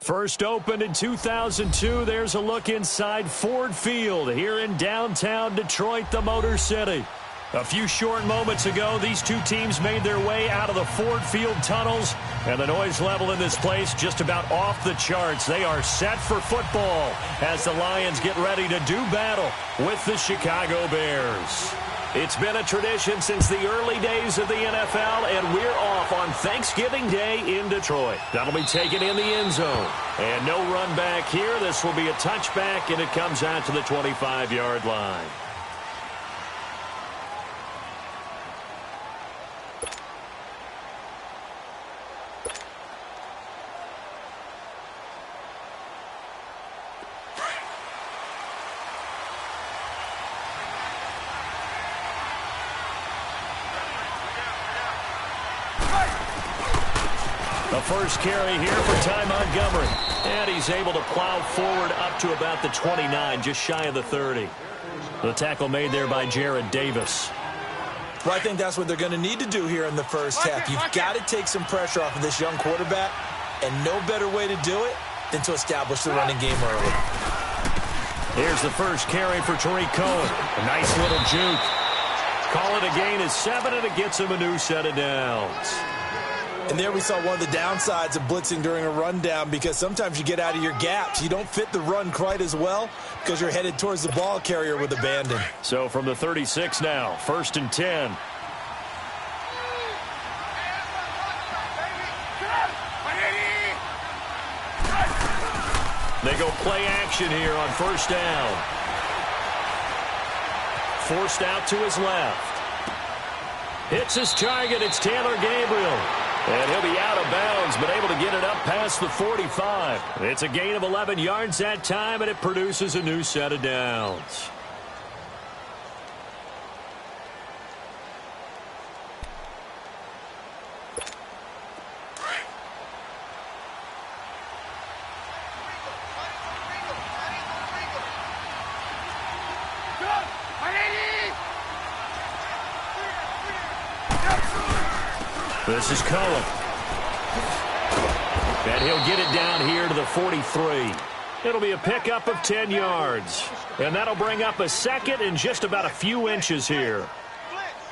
First opened in 2002, there's a look inside Ford Field here in downtown Detroit, the Motor City. A few short moments ago, these two teams made their way out of the Ford Field tunnels, and the noise level in this place just about off the charts. They are set for football as the Lions get ready to do battle with the Chicago Bears. It's been a tradition since the early days of the NFL, and we're off on Thanksgiving Day in Detroit. That'll be taken in the end zone. And no run back here. This will be a touchback, and it comes out to the 25-yard line. The first carry here for Ty Montgomery. And he's able to plow forward up to about the 29, just shy of the 30. The tackle made there by Jared Davis. Well, I think that's what they're going to need to do here in the first half. You've got to take some pressure off of this young quarterback, and no better way to do it than to establish the running game early. Here's the first carry for Tariq Cohen. A nice little juke. Call it a gain of 7, and it gets him a new set of downs. And there we saw one of the downsides of blitzing during a rundown, because sometimes you get out of your gaps. You don't fit the run quite as well because you're headed towards the ball carrier with abandon. So from the 36 now, 1st and 10. They go play action here on 1st down. Forced out to his left. Hits his target. It's Taylor Gabriel. And he'll be out of bounds, but able to get it up past the 45. It's a gain of 11 yards that time, and it produces a new set of downs. This is Cohen. And he'll get it down here to the 43. It'll be a pickup of 10 yards. And that'll bring up a second and just about a few inches here.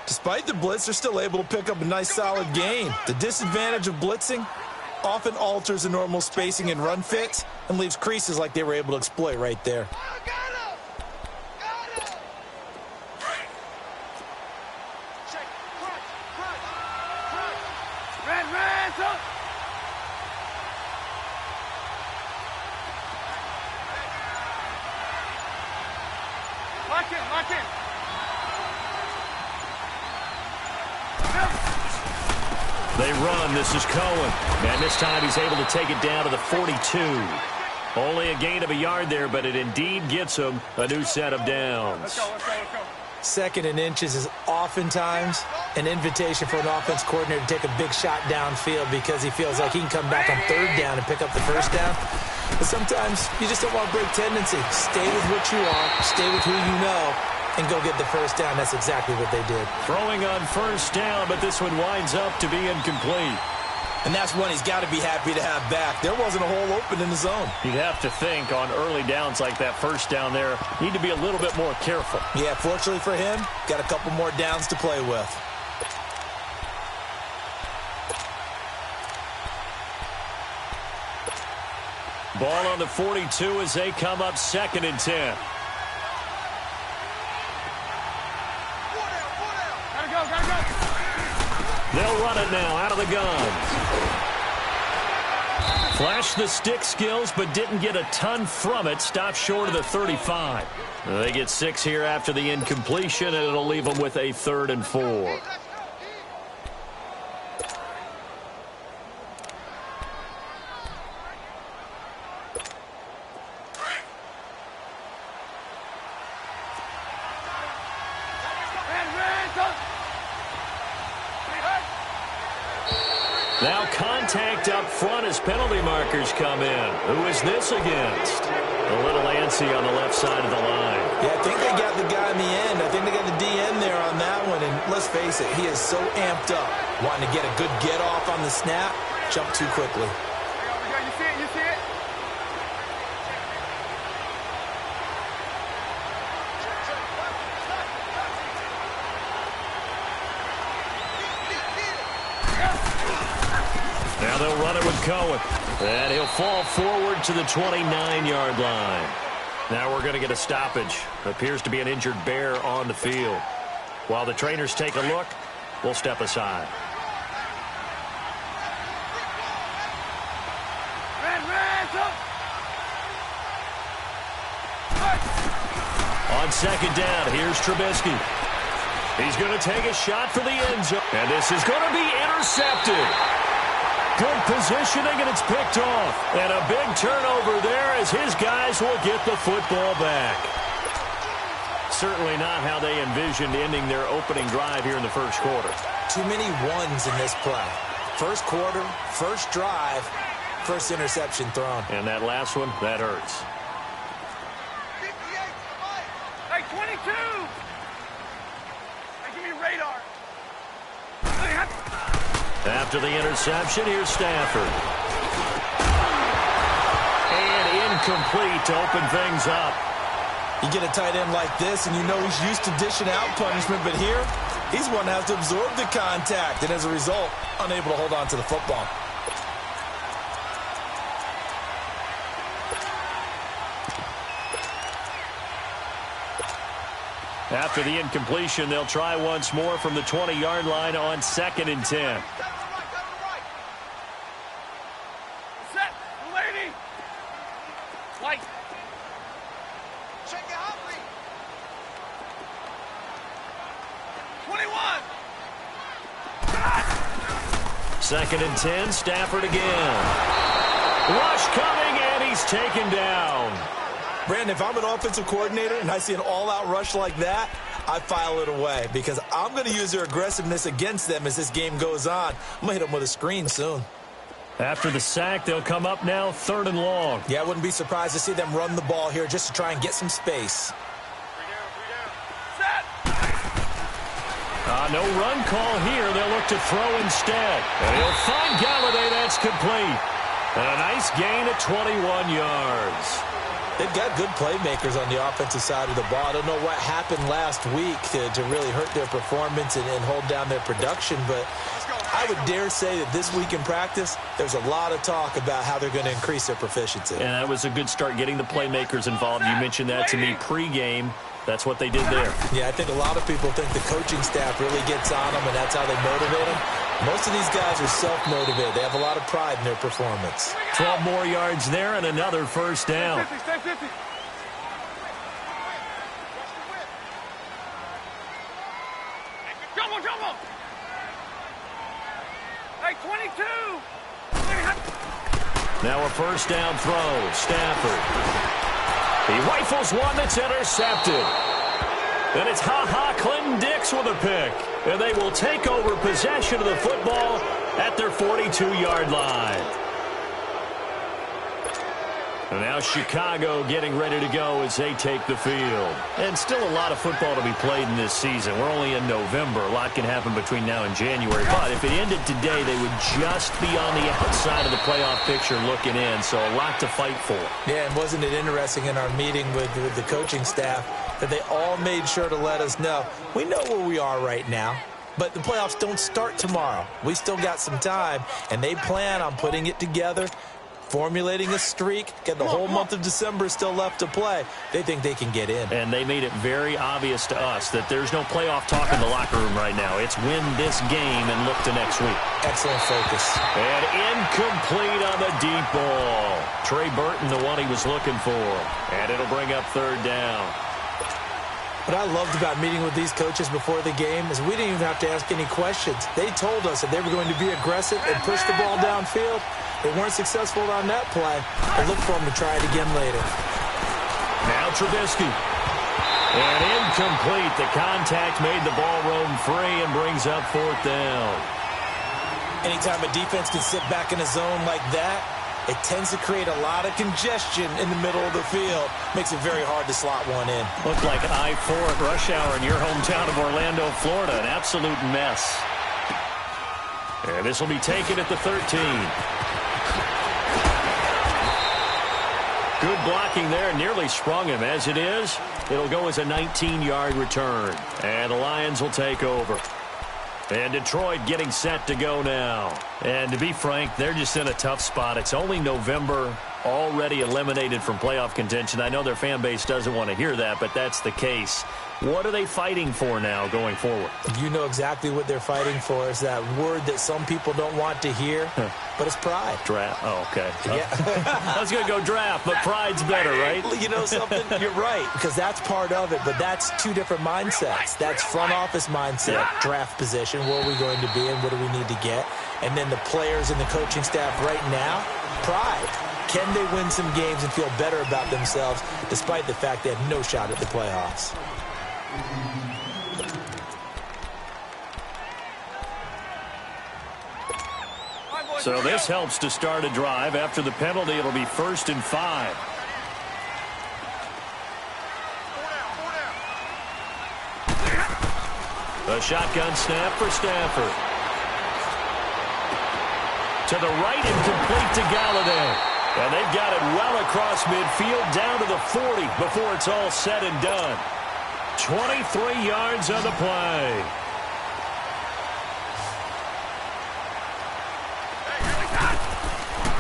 Despite the blitz, they're still able to pick up a nice solid gain. The disadvantage of blitzing often alters the normal spacing and run fits and leaves creases like they were able to exploit right there. They run. This is Cohen. And this time he's able to take it down to the 42. Only a gain of a yard there, but it indeed gets him a new set of downs. Let's go. 2nd and inches is oftentimes an invitation for an offense coordinator to take a big shot downfield because he feels like he can come back on 3rd down and pick up the 1st down. But sometimes you just don't want to break tendency. Stay with what you are, stay with who you know, and go get the 1st down. That's exactly what they did. Throwing on 1st down, but this one winds up to be incomplete. And that's one he's got to be happy to have back. There wasn't a hole open in the zone. You'd have to think on early downs like that 1st down there, need to be a little bit more careful. Yeah, fortunately for him, got a couple more downs to play with. Ball on the 42 as they come up 2nd and 10. They'll run it now out of the gun. Flashed the stick skills, but didn't get a ton from it. Stopped short of the 35. They get 6 here after the incompletion, and it'll leave them with a 3rd and 4. Now contact up front as penalty markers come in. Who is this against? A little antsy on the left side of the line. Yeah, I think they got the guy in the end. I think they got the DN there on that one. And let's face it, he is so amped up, wanting to get a good get off on the snap, jump too quickly. You see it? You see it? Now they'll run it with Cohen. And he'll fall forward to the 29-yard line. Now we're going to get a stoppage. Appears to be an injured bear on the field. While the trainers take a look, we'll step aside. On second down, here's Trubisky. He's going to take a shot for the end zone. And this is going to be intercepted. Good positioning, and it's picked off. And a big turnover there as his guys will get the football back. Certainly not how they envisioned ending their opening drive here in the first quarter. Too many ones in this play. First quarter, first drive, first interception thrown. And that last one, that hurts. Hey, 22! Hey, give me radar. After the interception, here's Stafford. And incomplete to open things up. You get a tight end like this, and you know he's used to dishing out punishment, but here, he's one that has to absorb the contact, and as a result, unable to hold on to the football. After the incompletion, they'll try once more from the 20-yard line on 2nd and 10. Set, lady. White. Check it out, 21. 2nd and 10, Stafford again. Rush coming, and he's taken down. Brandon, if I'm an offensive coordinator and I see an all-out rush like that, I file it away because I'm going to use their aggressiveness against them as this game goes on. I'm going to hit them with a screen soon. After the sack, they'll come up now 3rd and long. Yeah, I wouldn't be surprised to see them run the ball here just to try and get some space. No run call here. They'll look to throw instead. And he'll find Galladay. That's complete. And a nice gain of 21 yards. They've got good playmakers on the offensive side of the ball. I don't know what happened last week to really hurt their performance and hold down their production, but I would dare say that this week in practice, there's a lot of talk about how they're going to increase their proficiency. And that was a good start getting the playmakers involved. You mentioned that to me pregame. That's what they did there. Yeah, I think a lot of people think the coaching staff really gets on them, and that's how they motivate them. Most of these guys are self-motivated. They have a lot of pride in their performance. 12 more yards there and another first down. Stay 50. Jumbo. Hey, 22. Now a first down throw. Stafford. He rifles one that's intercepted. And it's Clinton Dix with a pick. And they will take over possession of the football at their 42-yard line. And now Chicago getting ready to go as they take the field. And still a lot of football to be played in this season. We're only in November. A lot can happen between now and January. But if it ended today, they would just be on the outside of the playoff picture looking in. So a lot to fight for. Yeah, and wasn't it interesting in our meeting with the coaching staff that they all made sure to let us know, we know where we are right now, but the playoffs don't start tomorrow. We still got some time, and they plan on putting it together, formulating a streak, get the whole month of December still left to play. They think they can get in. And they made it very obvious to us that there's no playoff talk in the locker room right now. It's win this game and look to next week. Excellent focus. And incomplete on the deep ball. Trey Burton, the one he was looking for. And it'll bring up 3rd down. What I loved about meeting with these coaches before the game is we didn't even have to ask any questions. They told us that they were going to be aggressive and push the ball downfield. They weren't successful on that play. I look for them to try it again later. Now Trubisky. And incomplete. The contact made the ball roam free and brings up 4th down. Anytime a defense can sit back in a zone like that, it tends to create a lot of congestion in the middle of the field. Makes it very hard to slot one in. Looked like I-4 at rush hour in your hometown of Orlando, Florida. An absolute mess. And this will be taken at the 13. Good blocking there. Nearly sprung him. As it is, it'll go as a 19-yard return. And the Lions will take over. And Detroit getting set to go now. And to be frank, they're just in a tough spot. It's only November, already eliminated from playoff contention. I know their fan base doesn't want to hear that, but that's the case. What are they fighting for now going forward? You know exactly what they're fighting for. Is that word that some people don't want to hear, but it's pride. Draft. Oh, okay. Yeah. I was going to go draft, but pride's better, right? You know something? You're right, because that's part of it, but that's two different mindsets. That's front office mindset, draft position, where are we going to be and what do we need to get? And then the players and the coaching staff right now, pride. Can they win some games and feel better about themselves despite the fact they have no shot at the playoffs? So this helps to start a drive. After the penalty, it'll be 1st and 5. A shotgun snap for Stafford. To the right and complete to Galladay. And they've got it well across midfield down to the 40 before it's all said and done. 23 yards on the play.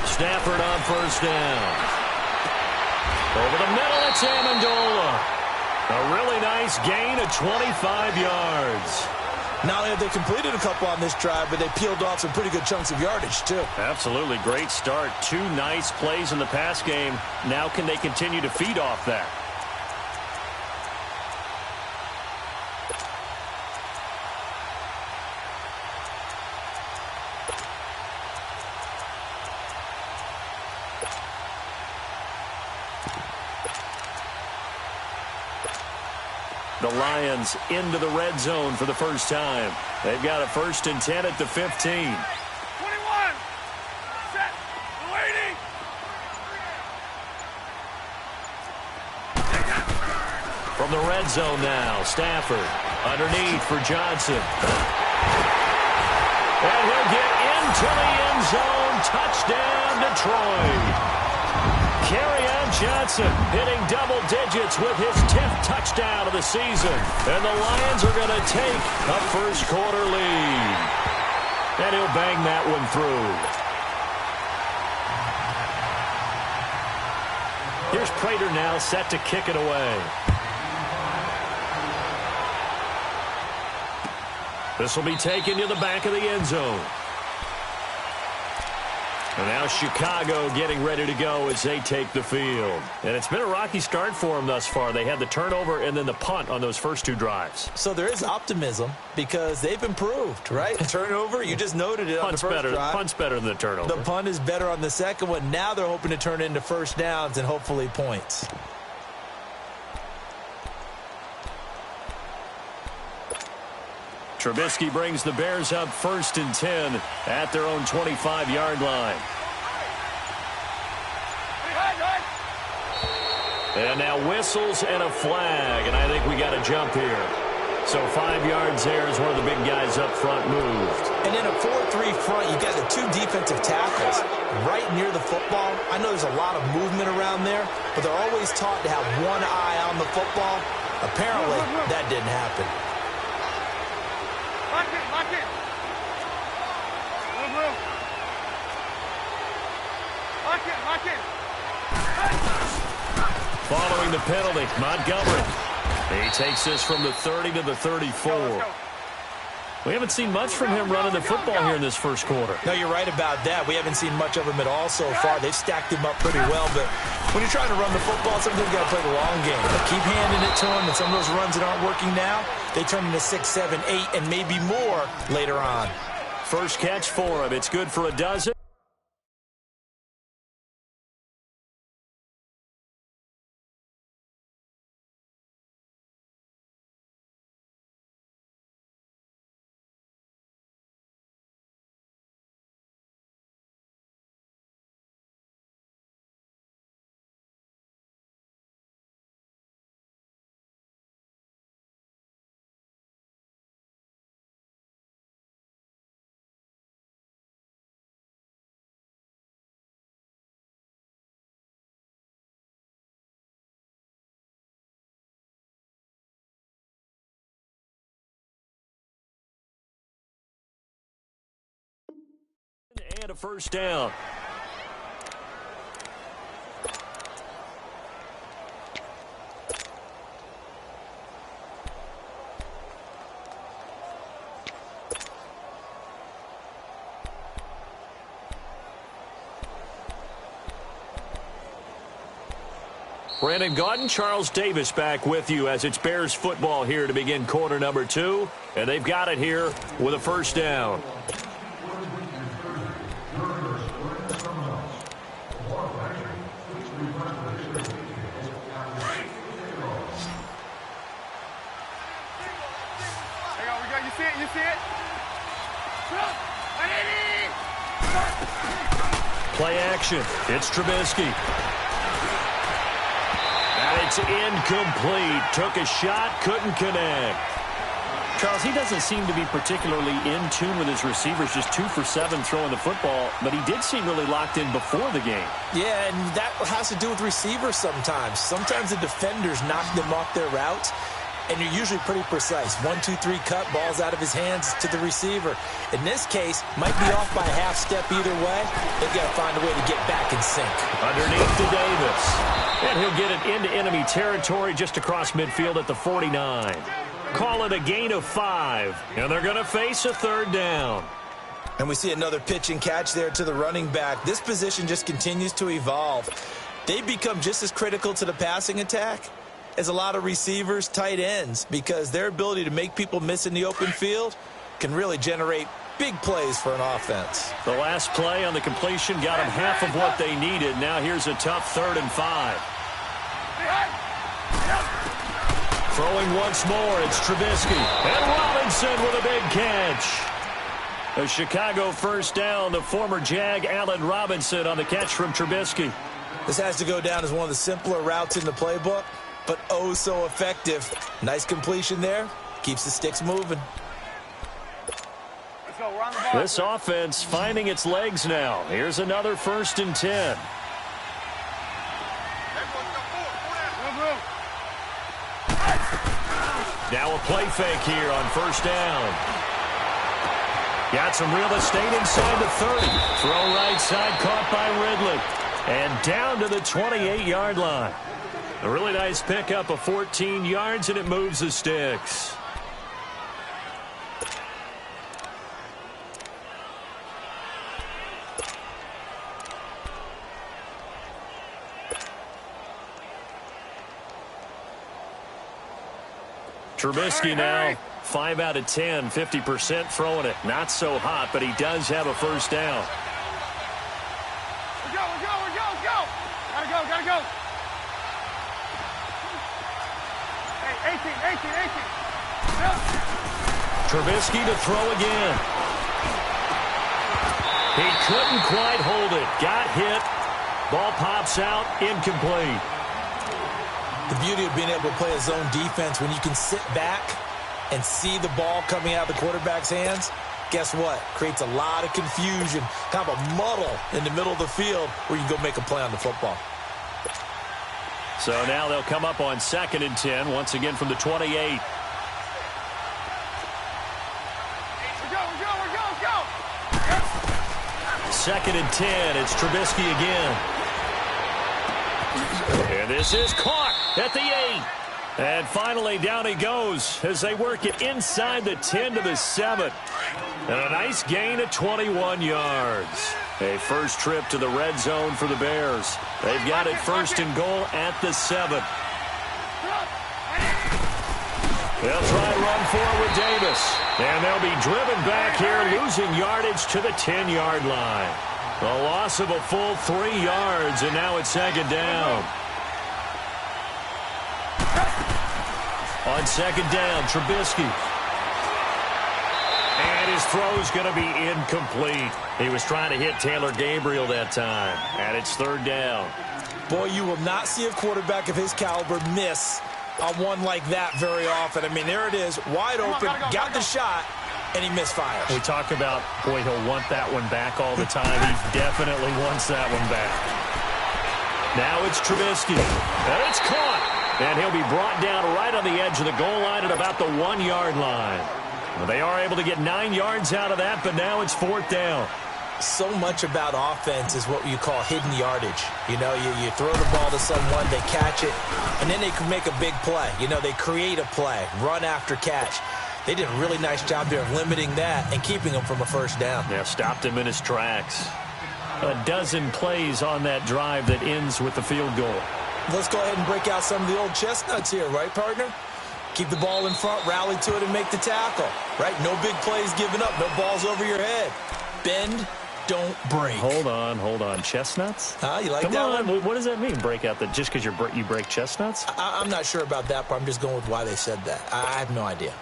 Stafford on 1st down. Over the middle, it's Amendola. A really nice gain of 25 yards. Not only have they completed a couple on this drive, but they peeled off some pretty good chunks of yardage, too. Absolutely. Great start. 2 nice plays in the pass game. Now can they continue to feed off that? The Lions into the red zone for the first time. They've got a 1st and 10 at the 15. 21. Set. Waiting. From the red zone now, Stafford underneath for Johnson. And he'll get into the end zone. Touchdown, Detroit. Kerryon Johnson hitting double digits with his 10th touchdown of the season. And the Lions are going to take a first-quarter lead. And he'll bang that one through. Here's Prater now set to kick it away. This will be taken to the back of the end zone. And now Chicago getting ready to go as they take the field. And it's been a rocky start for them thus far. They had the turnover and then the punt on those first 2 drives. So there is optimism because they've improved, right? Turnover, you just noted it on the first drive. Punt's better than the turnover. The punt is better on the second one. Now they're hoping to turn it into first downs and hopefully points. Trubisky brings the Bears up 1st and 10 at their own 25-yard line. And now whistles and a flag, and I think we got a jump here. So 5 yards there as one of the big guys up front moved. And in a 4-3 front, you got the 2 defensive tackles right near the football. I know there's a lot of movement around there, but they're always taught to have one eye on the football. Apparently, that didn't happen. Lock it, lock it. Move. Lock it, lock it. Following the penalty, Montgomery. He takes this from the 30 to the 34. Let's go. We haven't seen much from him running the football here in this first quarter. No, you're right about that. We haven't seen much of him at all so far. They've stacked him up pretty well, but when you're trying to run the football, sometimes you got to play the long game. Keep handing it to him, and some of those runs that aren't working now, they turn into 6, 7, 8, and maybe more later on. First catch for him. It's good for a dozen. a first down. Brandon Gaudin, Charles Davis back with you as it's Bears football here to begin quarter number 2. And they've got it here with a first down. You see it? You see it? Play action. It's Trubisky. And it's incomplete. Took a shot, couldn't connect. Charles, he doesn't seem to be particularly in tune with his receivers, just 2 for 7 throwing the football, but he did seem really locked in before the game. Yeah, and that has to do with receivers sometimes. Sometimes the defenders knock them off their route, and you're usually pretty precise. 1, 2, 3 cut, balls out of his hands to the receiver. In this case, might be off by a half step either way. They've got to find a way to get back in sync. Underneath to Davis. And he'll get it into enemy territory just across midfield at the 49. Call it a gain of 5. And they're going to face a third down. And we see another pitch and catch there to the running back. This position just continues to evolve. They've become just as critical to the passing attack as a lot of receivers, tight ends, because their ability to make people miss in the open field can really generate big plays for an offense. The last play on the completion got them half of what they needed. Now here's a tough 3rd and 5. Throwing once more, it's Trubisky. And Robinson with a big catch. A Chicago first down, the former Jag Allen Robinson on the catch from Trubisky. This has to go down as one of the simpler routes in the playbook, but oh so effective. Nice completion there. Keeps the sticks moving. Let's go. We're on the ball. This offense finding its legs now. Here's another 1st and 10. Now a play fake here on first down. Got some real estate inside the 30. Throw right side caught by Ridley. And down to the 28-yard line. A really nice pickup of 14 yards, and it moves the sticks. Trubisky now, 5 out of 10, 50% throwing it. Not so hot, but he does have a first down. We're go. Gotta go. Hey, 18. Trubisky to throw again. He couldn't quite hold it. Got hit. Ball pops out, incomplete. The beauty of being able to play a zone defense when you can sit back and see the ball coming out of the quarterback's hands, guess what? Creates a lot of confusion, kind of a muddle in the middle of the field where you can go make a play on the football. So now they'll come up on 2nd and 10, once again from the 28. We're go. 2nd and 10, it's Trubisky again. And this is caught at the 8. And finally down he goes as they work it inside the 10 to the 7. And a nice gain of 21 yards. A first trip to the red zone for the Bears. They've got it 1st and goal at the 7. They'll try to run forward with Davis. And they'll be driven back here, losing yardage to the 10-yard line. A loss of a full 3 yards, and now it's 2nd down. On 2nd down, Trubisky. And his throw's going to be incomplete. He was trying to hit Taylor Gabriel that time. And it's 3rd down. Boy, you will not see a quarterback of his caliber miss on one like that very often. I mean, there it is, wide open, got the shot, and he misfires. We talk about, boy, he'll want that one back all the time. He definitely wants that one back. Now it's Trubisky. And it's caught. And he'll be brought down right on the edge of the goal line at about the 1-yard line. Well, they are able to get 9 yards out of that, but now it's 4th down. So much about offense is what you call hidden yardage. You know, you throw the ball to someone, they catch it, and then they can make a big play. You know, they create a play, run after catch. They did a really nice job there of limiting that and keeping him from a first down. Yeah, stopped him in his tracks. A dozen plays on that drive that ends with the field goal. Let's go ahead and break out some of the old chestnuts here, right, partner? Keep the ball in front, rally to it, and make the tackle, right? No big plays given up, no balls over your head. Bend, don't break. Hold on. Chestnuts? You like Come that on. one? What does that mean, break out? Just because you break chestnuts? I'm not sure about that part. I'm just going with why they said that. I have no idea.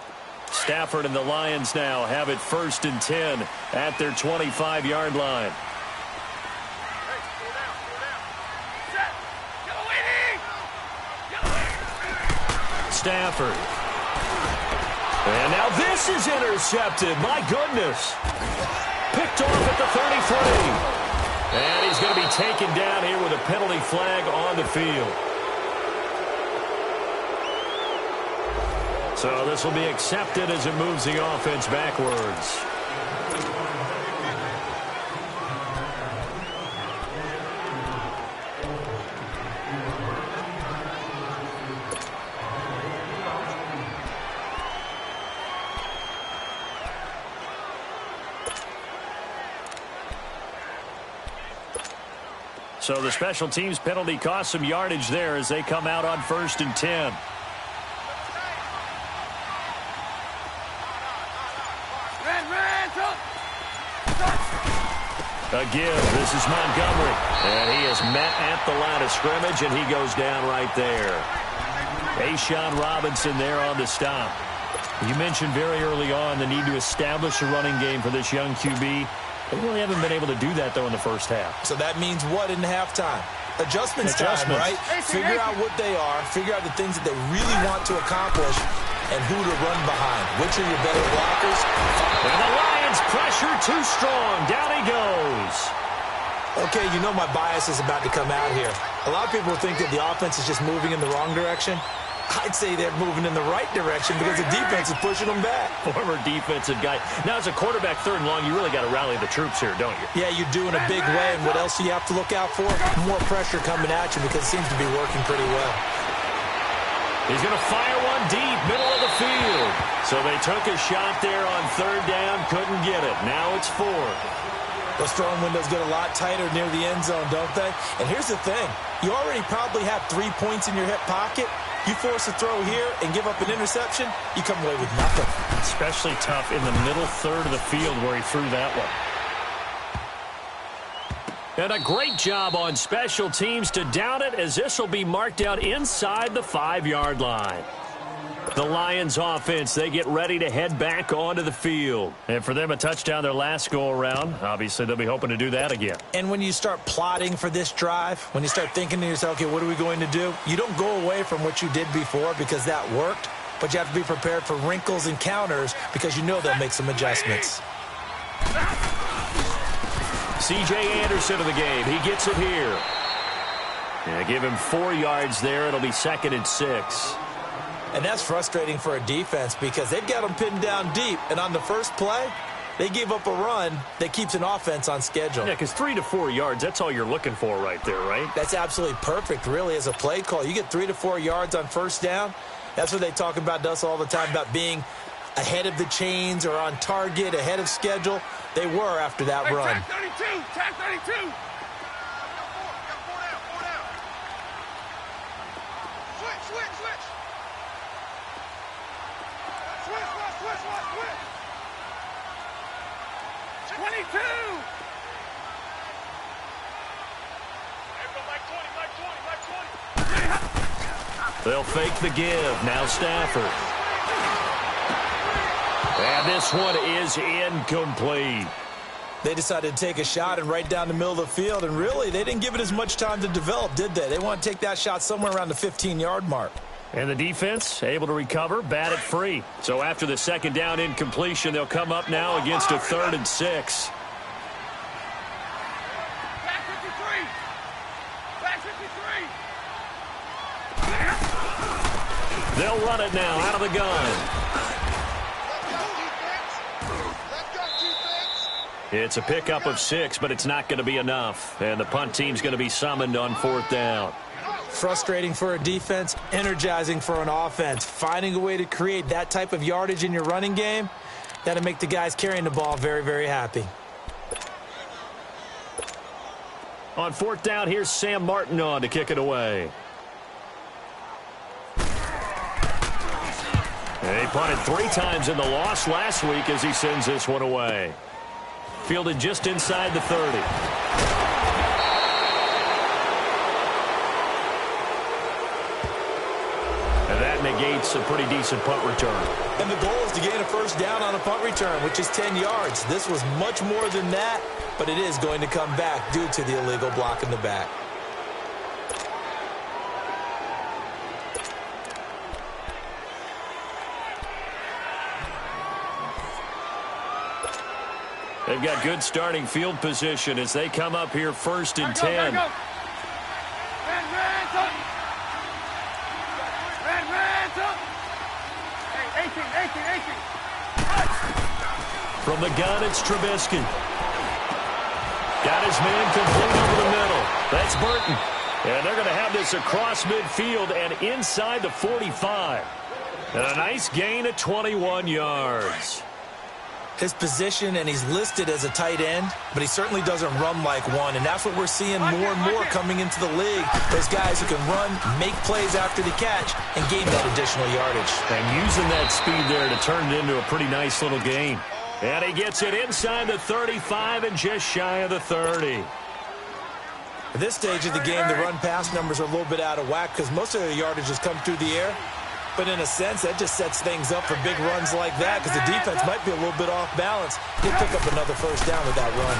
Stafford and the Lions now have it 1st and 10 at their 25-yard line. Stafford. And now this is intercepted. My goodness. Picked off at the 33. And he's going to be taken down here with a penalty flag on the field. So this will be accepted as it moves the offense backwards. So the special teams penalty cost some yardage there as they come out on 1st and 10. Again, this is Montgomery. And he is met at the line of scrimmage, and he goes down right there. A'Shawn Robinson there on the stop. You mentioned very early on the need to establish a running game for this young QB. They really haven't been able to do that, though, in the first half. So that means what in halftime? Adjustments time, right? Figure out what they are, figure out the things that they really want to accomplish, and who to run behind. Which are your better blockers? And the Lions pressure too strong. Down he goes. Okay, you know my bias is about to come out here. A lot of people think that the offense is just moving in the wrong direction. I'd say they're moving in the right direction because the defense is pushing them back. Former defensive guy. Now, as a quarterback 3rd and long, you really got to rally the troops here, don't you? Yeah, you do in a big way. And what else do you have to look out for? More pressure coming at you because it seems to be working pretty well. He's going to fire one deep, middle of the field. So they took a shot there on 3rd down, couldn't get it. Now it's 4. Those throwing windows get a lot tighter near the end zone, don't they? And here's the thing. You already probably have 3 points in your hip pocket. You force a throw here and give up an interception, you come away with nothing. Especially tough in the middle 3rd of the field where he threw that one. And a great job on special teams to down it, as this will be marked out inside the 5-yard line. The Lions offense, they get ready to head back onto the field. And for them, a touchdown their last go-around. Obviously, they'll be hoping to do that again. And when you start plotting for this drive, when you start thinking to yourself, okay, what are we going to do? You don't go away from what you did before because that worked, but you have to be prepared for wrinkles and counters because you know they'll make some adjustments. C.J. Anderson of the game. He gets it here. Yeah, give him 4 yards there. It'll be 2nd and 6. And that's frustrating for a defense because they've got them pinned down deep. And on the first play, they give up a run that keeps an offense on schedule. Yeah, because 3 to 4 yards, that's all you're looking for right there, right? That's absolutely perfect, really, as a play call. You get 3 to 4 yards on 1st down. That's what they talk about to us all the time, about being ahead of the chains or on target, ahead of schedule. They were after that run. Tag 32! Tag 32! They'll fake the give. Now Stafford. And this one is incomplete. They decided to take a shot and right down the middle of the field, and really, they didn't give it as much time to develop, did they? They want to take that shot somewhere around the 15-yard mark. And the defense able to recover, bat it free. So after the 2nd down incompletion, they'll come up now against a 3rd and 6. Tag 53! Tag 53! They'll run it now out of the gun. It's a pickup of 6, but it's not going to be enough. And the punt team's going to be summoned on 4th down. Frustrating for a defense, energizing for an offense. Finding a way to create that type of yardage in your running game, that'll make the guys carrying the ball very, very happy. On 4th down, here's Sam Martin on to kick it away. He punted 3 times in the loss last week as he sends this one away. Fielded just inside the 30. And that negates a pretty decent punt return. And the goal is to gain a first down on a punt return, which is 10 yards. This was much more than that, but it is going to come back due to the illegal block in the back. They've got good starting field position as they come up here 1st and 10. Red, Hey, 18. From the gun, it's Trubisky. Got his man complete over the middle. That's Burton. And they're going to have this across midfield and inside the 45. And a nice gain of 21 yards. His position, and he's listed as a tight end, but he certainly doesn't run like one, and that's what we're seeing more and more coming into the league. Those guys who can run, make plays after the catch, and gain that additional yardage. And using that speed there to turn it into a pretty nice little gain. And he gets it inside the 35 and just shy of the 30. At this stage of the game, the run-pass numbers are a little bit out of whack because most of the yardage has come through the air. But in a sense, that just sets things up for big runs like that because the defense might be a little bit off balance. He'll pick up another first down with that run.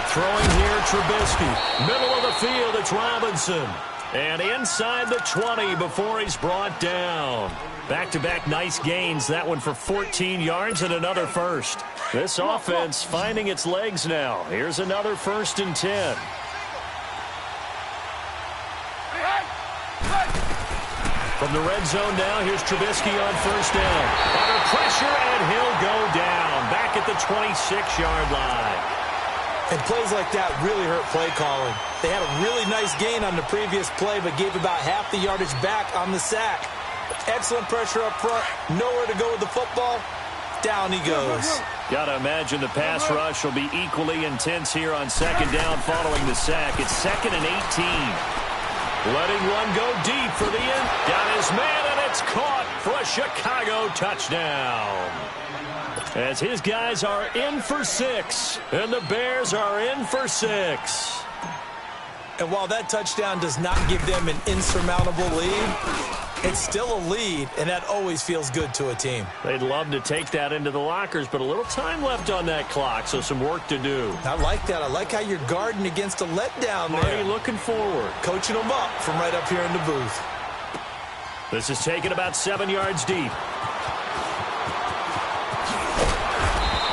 Throwing here, Trubisky. Middle of the field, it's Robinson. And inside the 20 before he's brought down. Back-to-back nice gains. That one for 14 yards and another first. This offense finding its legs now. Here's another 1st and 10. From the red zone now, here's Trubisky on 1st down. Under pressure, and he'll go down. Back at the 26-yard line. And plays like that really hurt play calling. They had a really nice gain on the previous play, but gave about half the yardage back on the sack. Excellent pressure up front. Nowhere to go with the football. Down he goes. Got to imagine the pass rush will be equally intense here on 2nd down following the sack. It's 2nd and 18. Letting one go deep for the end. Got his man, and it's caught for a Chicago touchdown. As his guys are in for 6, and the Bears are in for 6. And while that touchdown does not give them an insurmountable lead, it's still a lead, and that always feels good to a team. They'd love to take that into the lockers, but a little time left on that clock, so some work to do. I like that. I like how you're guarding against a letdown there. Marty looking forward. Coaching them up from right up here in the booth. This is taken about 7 yards deep.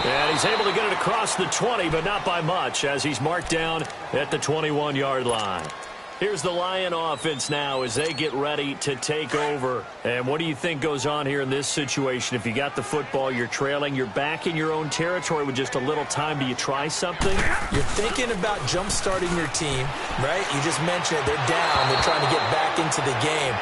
And he's able to get it across the 20, but not by much, as he's marked down at the 21-yard line. Here's the Lion offense now as they get ready to take over. And what do you think goes on here in this situation? If you got the football, you're trailing, you're back in your own territory with just a little time. Do you try something? You're thinking about jump-starting your team, right? You just mentioned it. They're down. They're trying to get back into the game.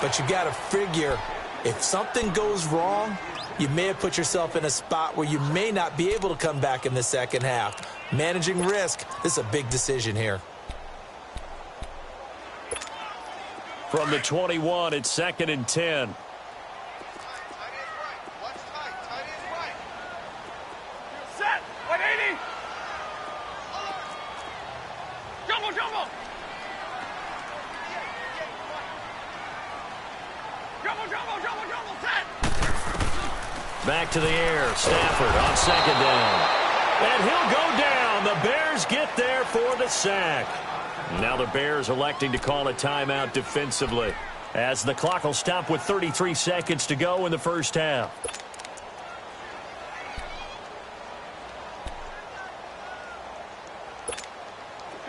But you got to figure if something goes wrong, you may have put yourself in a spot where you may not be able to come back in the second half. Managing risk, this is a big decision here. From the 21, it's 2nd and 10. Set. 180. Jumbo, jumbo. Jumbo, jumbo, jumbo, jumbo. Set. Back to the air. Stafford on 2nd down. And he'll go down. The Bears get there for the sack. Now the Bears electing to call a timeout defensively, as the clock will stop with 33 seconds to go in the first half.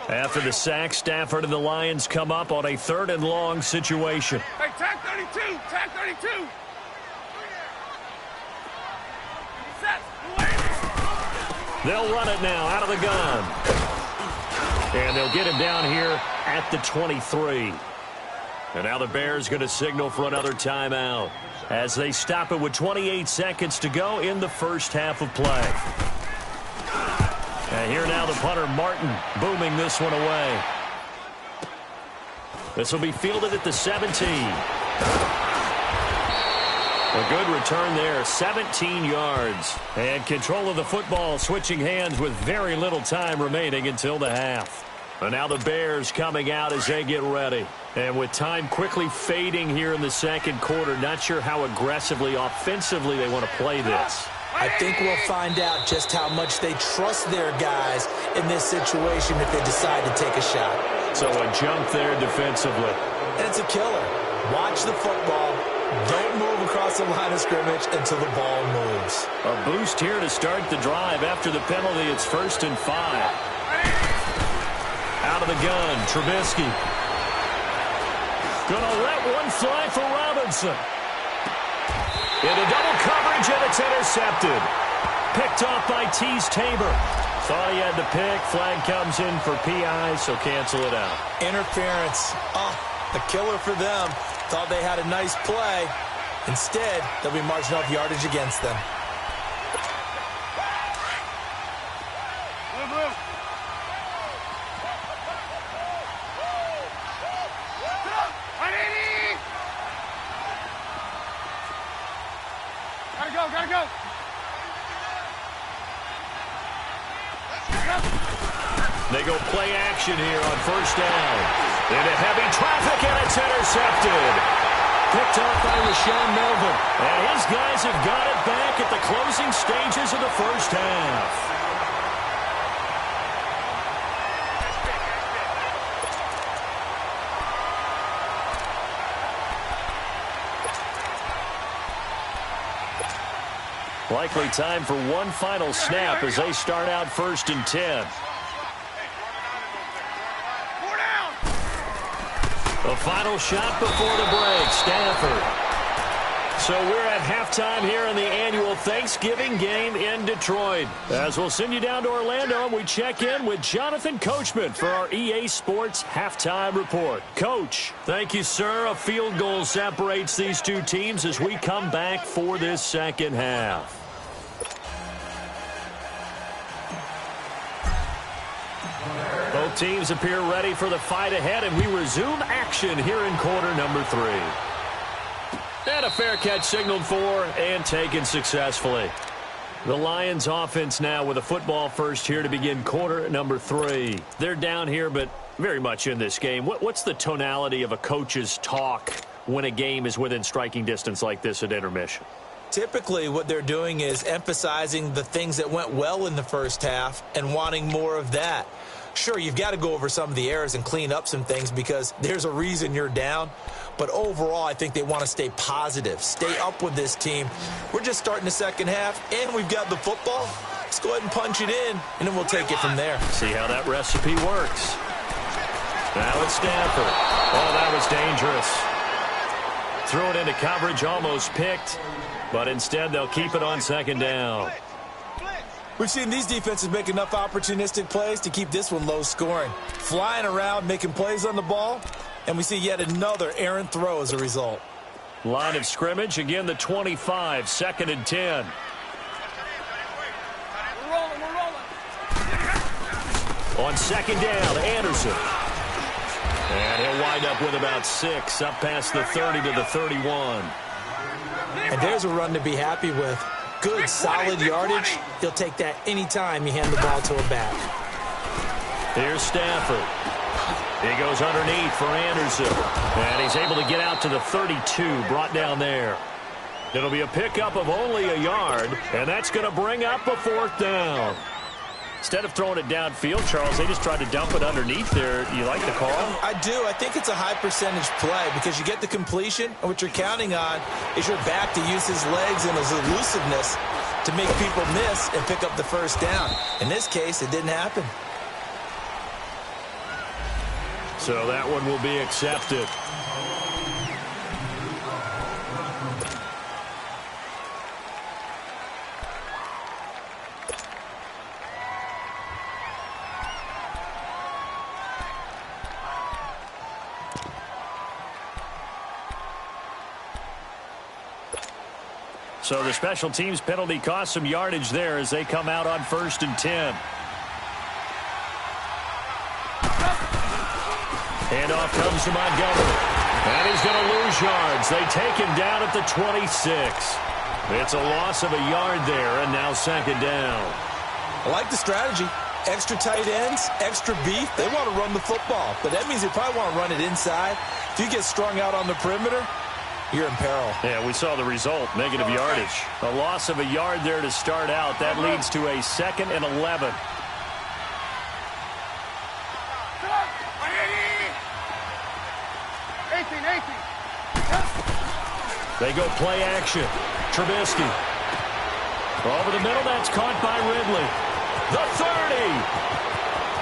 After the sack, Stafford and the Lions come up on a 3rd and long situation. Hey, tag 32. Tag 32. Set. They'll run it now out of the gun. And they'll get him down here at the 23. And now the Bears going to signal for another timeout as they stop it with 28 seconds to go in the first half of play. And here now the punter, Martin, booming this one away. This will be fielded at the 17. A good return there, 17 yards. And control of the football switching hands with very little time remaining until the half. And now the Bears coming out as they get ready. And with time quickly fading here in the second quarter, not sure how aggressively, offensively they want to play this. I think we'll find out just how much they trust their guys in this situation if they decide to take a shot. So a jump there defensively. And it's a killer. Watch the football. Don't move across the line of scrimmage until the ball moves. A boost here to start the drive. After the penalty, it's 1st and 5. Out of the gun, Trubisky. Gonna let one fly for Robinson. Into double coverage, and it's intercepted. Picked off by Tease Tabor. Thought he had the pick. Flag comes in for PI, so cancel it out. Interference. Oh, a killer for them. Thought they had a nice play. Instead, they'll be marching off yardage against them. Move. Gotta go. They go play action here on 1st down. Into heavy traffic, and it's intercepted. Picked off by Rashaan Melvin. And his guys have got it back at the closing stages of the first half. Likely time for one final snap as they start out 1st and 10. The final shot before the break, Stafford. So we're at halftime here in the annual Thanksgiving game in Detroit. As we'll send you down to Orlando, and we check in with Jonathan Coachman for our EA Sports Halftime Report. Coach, thank you, sir. A field goal separates these two teams as we come back for this second half. Both teams appear ready for the fight ahead, and we resume action here in quarter number 3. And a fair catch signaled for and taken successfully. The Lions offense now with a football first here to begin quarter number 3. They're down here, but very much in this game. What's the tonality of a coach's talk when a game is within striking distance like this at intermission? Typically, what they're doing is emphasizing the things that went well in the first half and wanting more of that. Sure, you've got to go over some of the errors and clean up some things because there's a reason you're down. But overall, I think they want to stay positive, stay up with this team. We're just starting the second half, and we've got the football. Let's go ahead and punch it in, and then we'll take it from there. See how that recipe works. Now it's Stafford. Oh, that was dangerous. Threw it into coverage, almost picked. But instead, they'll keep it on 2nd down. We've seen these defenses make enough opportunistic plays to keep this one low scoring. Flying around, making plays on the ball, and we see yet another errant throw as a result. Line of scrimmage, again the 25, 2nd and 10. We're rolling. On 2nd down, Anderson. And he'll wind up with about 6, up past the 30 to the 31. And there's a run to be happy with. Good, solid yardage. He'll take that anytime you hand the ball to a back. Here's Stafford. He goes underneath for Anderson. And he's able to get out to the 32, brought down there. It'll be a pickup of only a yard, and that's going to bring up a 4th down. Instead of throwing it downfield, Charles, they just tried to dump it underneath there. You like the call? I do. I think it's a high percentage play because you get the completion, and what you're counting on is your back to use his legs and his elusiveness to make people miss and pick up the 1st down. In this case, it didn't happen. So that one will be accepted. So the special teams penalty cost some yardage there as they come out on 1st and 10. Handoff comes to Montgomery. And he's going to lose yards. They take him down at the 26. It's a loss of a yard there, and now 2nd down. I like the strategy. Extra tight ends, extra beef. They want to run the football, but that means they probably want to run it inside. If you get strung out on the perimeter, you're in peril. Yeah, we saw the result, negative yardage. A loss of a yard there to start out. That leads to a 2nd and 11. They go play action. Trubisky. Over the middle, that's caught by Ridley. The 30.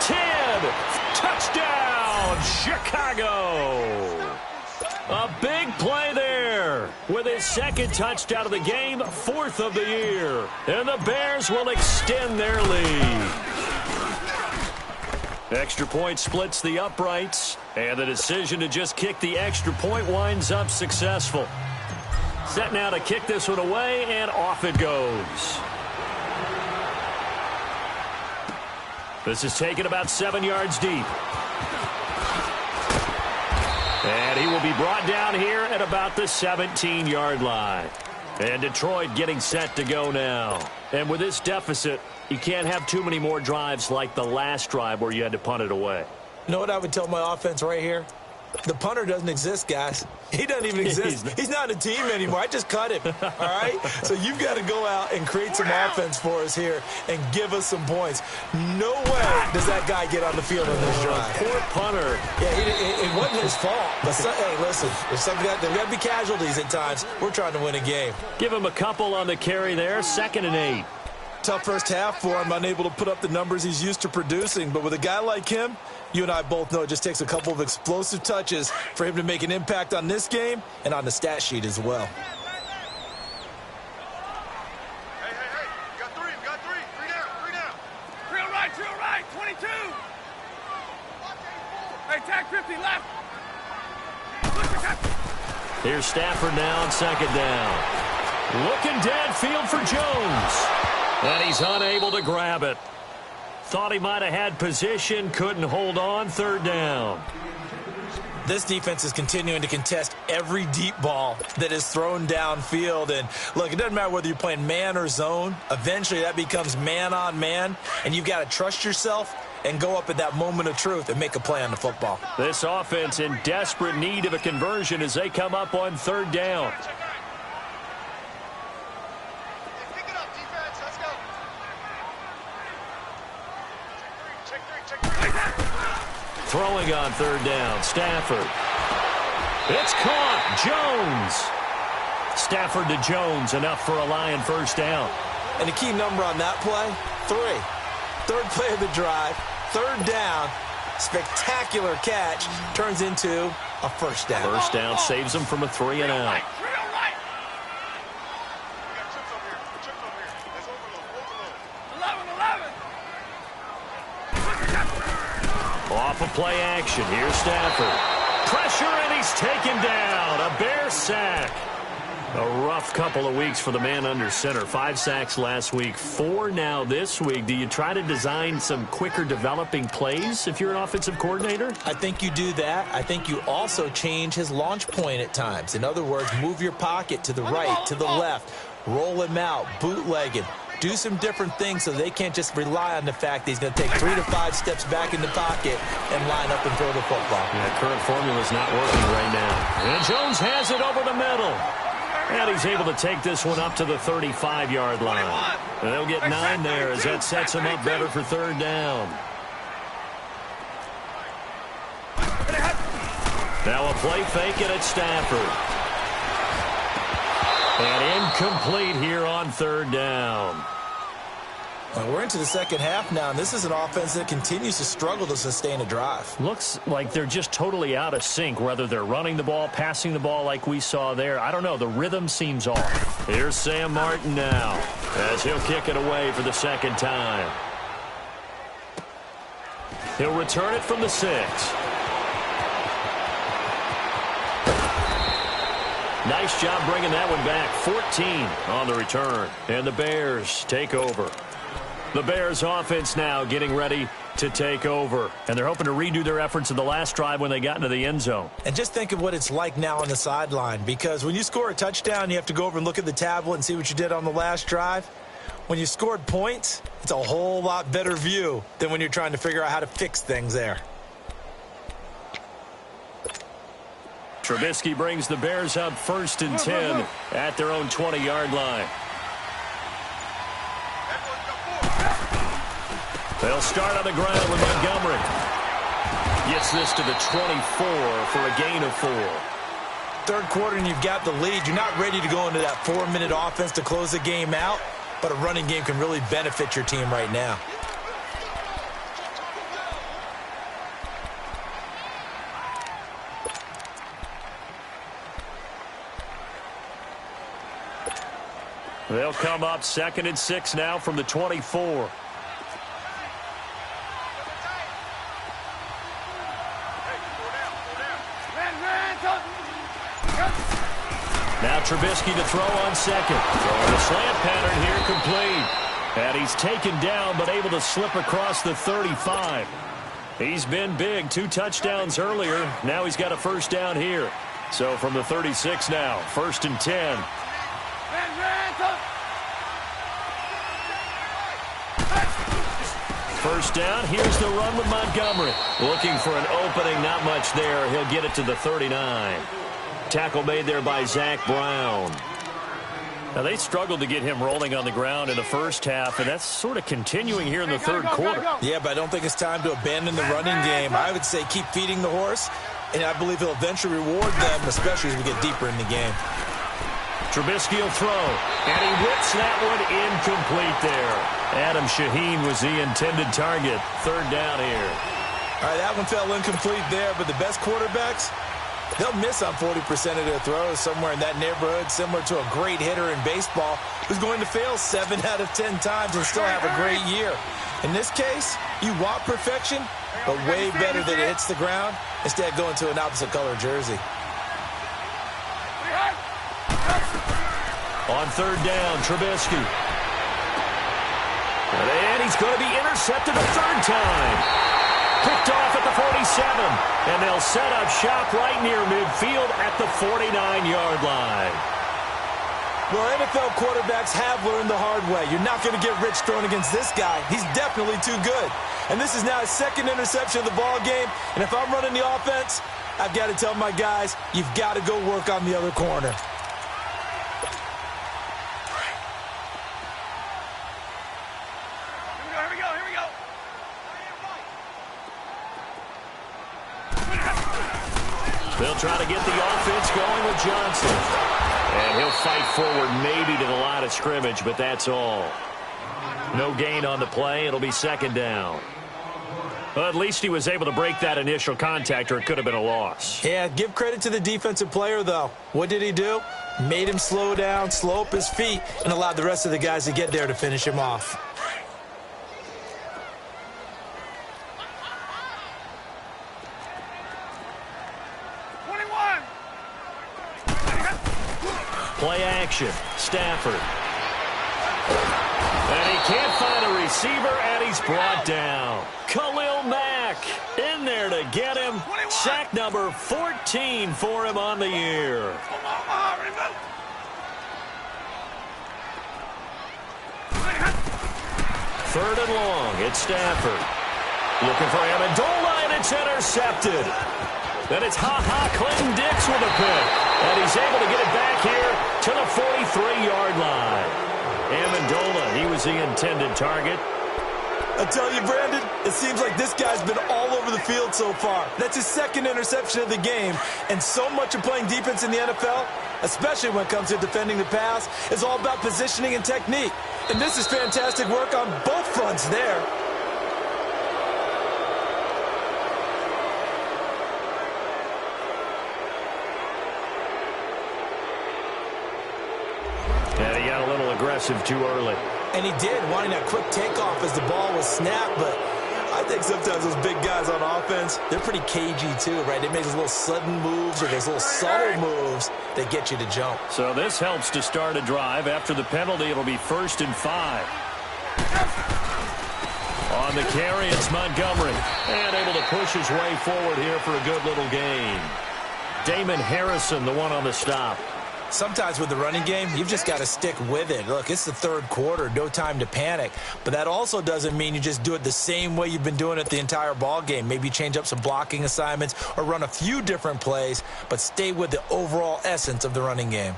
10. Touchdown, Chicago. A big play there with his 2nd touchdown of the game, 4th of the year. And the Bears will extend their lead. Extra point splits the uprights, and the decision to just kick the extra point winds up successful. Set now to kick this one away, and off it goes. This is taken about 7 yards deep. And he will be brought down here at about the 17-yard line. And Detroit getting set to go now. And with this deficit, you can't have too many more drives like the last drive where you had to punt it away. You know what I would tell my offense right here? The punter doesn't exist, guys. He doesn't even exist. He's not a team anymore. I just cut him, all right? So you've got to go out and create some offense for us here and give us some points. No way does that guy get on the field on this drive. Poor punter. Yeah, it wasn't his fault. But, hey, listen, there's got to be casualties at times. We're trying to win a game. Give him a couple on the carry there, 2nd and 8. Tough first half for him, unable to put up the numbers he's used to producing. But with a guy like him, you and I both know it just takes a couple of explosive touches for him to make an impact on this game and on the stat sheet as well. Hey, you got 3, you got 3. 3 down. 3 right, 22. Hey, tag 50 left. Here's Stafford now on 2nd down. Looking downfield for Jones. And he's unable to grab it. Thought he might have had position, couldn't hold on, 3rd down. This defense is continuing to contest every deep ball that is thrown downfield. And, look, it doesn't matter whether you're playing man or zone. Eventually that becomes man on man, and you've got to trust yourself and go up at that moment of truth and make a play on the football. This offense in desperate need of a conversion as they come up on 3rd down. Throwing on 3rd down, Stafford. It's caught, Jones. Stafford to Jones, enough for a Lion 1st down. And the key number on that play, 3. 3rd play of the drive, 3rd down, spectacular catch, turns into a 1st down. 1st down saves them from a 3 and out. Off of play action. Here's Stafford. Pressure, and he's taken down. A Bear sack. A rough couple of weeks for the man under center. 5 sacks last week, 4 now this week. Do you try to design some quicker developing plays if you're an offensive coordinator? I think you do that. I think you also change his launch point at times. In other words, move your pocket to the right, to the left, roll him out, bootleg him. Do some different things so they can't just rely on the fact that he's going to take 3 to 5 steps back in the pocket and line up and throw the football. Yeah, current formula is not working right now. And Jones has it over the middle. And he's able to take this one up to the 35-yard line. And they'll get 9 there as that sets him up better for 3rd down. Now a play fake, and it's Stafford. And incomplete here on 3rd down. Well, we're into the second half now, and this is an offense that continues to struggle to sustain a drive. Looks like they're just totally out of sync, whether they're running the ball, passing the ball like we saw there. I don't know. The rhythm seems off. Here's Sam Martin now as he'll kick it away for the 2nd time. He'll return it from the 6. Nice job bringing that one back. 14 on the return. And the Bears take over. The Bears offense now getting ready to take over. And they're hoping to redo their efforts in the last drive when they got into the end zone. And just think of what it's like now on the sideline, because when you score a touchdown, you have to go over and look at the tablet and see what you did on the last drive. When you scored points, it's a whole lot better view than when you're trying to figure out how to fix things there. Trubisky brings the Bears up 1st and 10 at their own 20-yard line. They'll start on the ground with Montgomery. Gets this to the 24 for a gain of 4. Third quarter and you've got the lead. You're not ready to go into that 4-minute offense to close the game out, but a running game can really benefit your team right now. They'll come up 2nd and 6 now from the 24. Now Trubisky to throw on 2nd. Throwing a slant pattern here, complete. And he's taken down but able to slip across the 35. He's been big. 2 touchdowns earlier. Now he's got a first down here. So from the 36 now, 1st and 10. First down, here's the run with Montgomery. Looking for an opening, not much there. He'll get it to the 39. Tackle made there by Zach Brown. Now, they struggled to get him rolling on the ground in the first half, and that's sort of continuing here in the third quarter. Yeah, but I don't think it's time to abandon the running game. I would say keep feeding the horse, and I believe he'll eventually reward them, especially as we get deeper in the game. Trubisky will throw, and he whips that one incomplete there. Adam Shaheen was the intended target. Third down here. All right, that one fell incomplete there, but the best quarterbacks, they'll miss on 40% of their throws, somewhere in that neighborhood, similar to a great hitter in baseball who's going to fail 7 out of 10 times and still have a great year. In this case, you want perfection, but way better that it hits the ground instead of going to an opposite color jersey. On third down, Trubisky. And he's going to be intercepted a third time. Picked off at the 47. And they'll set up shop right near midfield at the 49-yard line. Well, NFL quarterbacks have learned the hard way. You're not going to get rich throwing against this guy. He's definitely too good. And this is now his 2nd interception of the ball game. And if I'm running the offense, I've got to tell my guys, you've got to go work on the other corner. They'll try to get the offense going with Johnson. And he'll fight forward maybe to the line of scrimmage, but that's all. No gain on the play. It'll be 2nd down. Well, at least he was able to break that initial contact, or it could have been a loss. Yeah, give credit to the defensive player, though. What did he do? Made him slow down, slow up his feet, and allowed the rest of the guys to get there to finish him off. Play action. Stafford. And he can't find a receiver, and he's brought down. Khalil Mack in there to get him. Sack number 14 for him on the year. Third and long. It's Stafford. Looking for Amendola, and it's intercepted. Then it's Clinton Dix with a pick. And he's able to get it back here to the 43-yard line. Amendola, he was the intended target. I tell you, Brandon, it seems like this guy's been all over the field so far. That's his 2nd interception of the game. And so much of playing defense in the NFL, especially when it comes to defending the pass, is all about positioning and technique. And this is fantastic work on both fronts there. And he got a little aggressive too early. And he did, wanting that quick takeoff as the ball was snapped, but I think sometimes those big guys on offense, they're pretty cagey too, right? They make those little sudden moves or those little subtle moves that get you to jump. So this helps to start a drive. After the penalty, it'll be 1st and 5. On the carry, it's Montgomery. And able to push his way forward here for a good little gain. Damon Harrison, the one on the stop. Sometimes with the running game, you've just got to stick with it. Look, it's the 3rd quarter, no time to panic. But that also doesn't mean you just do it the same way you've been doing it the entire ball game. Maybe change up some blocking assignments or run a few different plays, but stay with the overall essence of the running game.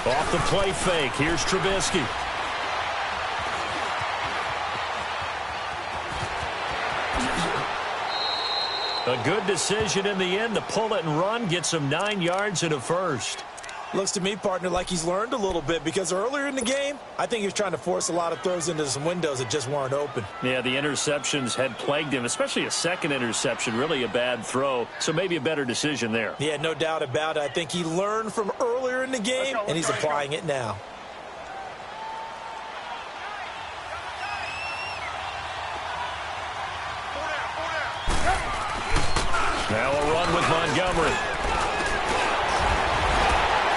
Off the play fake, here's Trubisky. A good decision in the end to pull it and run, gets him 9 yards and a first. Looks to me, partner, like he's learned a little bit because earlier in the game, I think he was trying to force a lot of throws into some windows that just weren't open. Yeah, the interceptions had plagued him, especially a second interception, really a bad throw, so maybe a better decision there. Yeah, no doubt about it. I think he learned from earlier in the game, and he's applying it now. Now a run with Montgomery.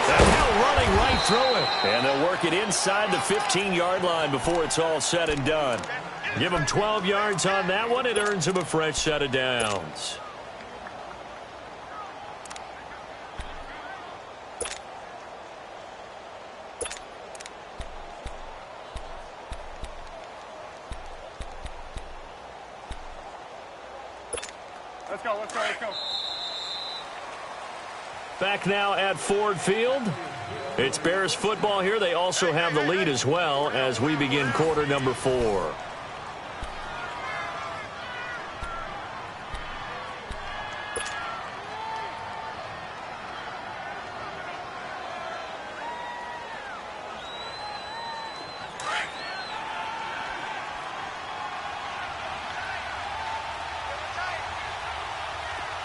And now running right through it. And they'll work it inside the 15-yard line before it's all said and done. Give him 12 yards on that one. It earns him a fresh set of downs. Let's go, let's go, let's go. Back now at Ford Field. It's Bears football here. They also have the lead as well as we begin quarter number 4.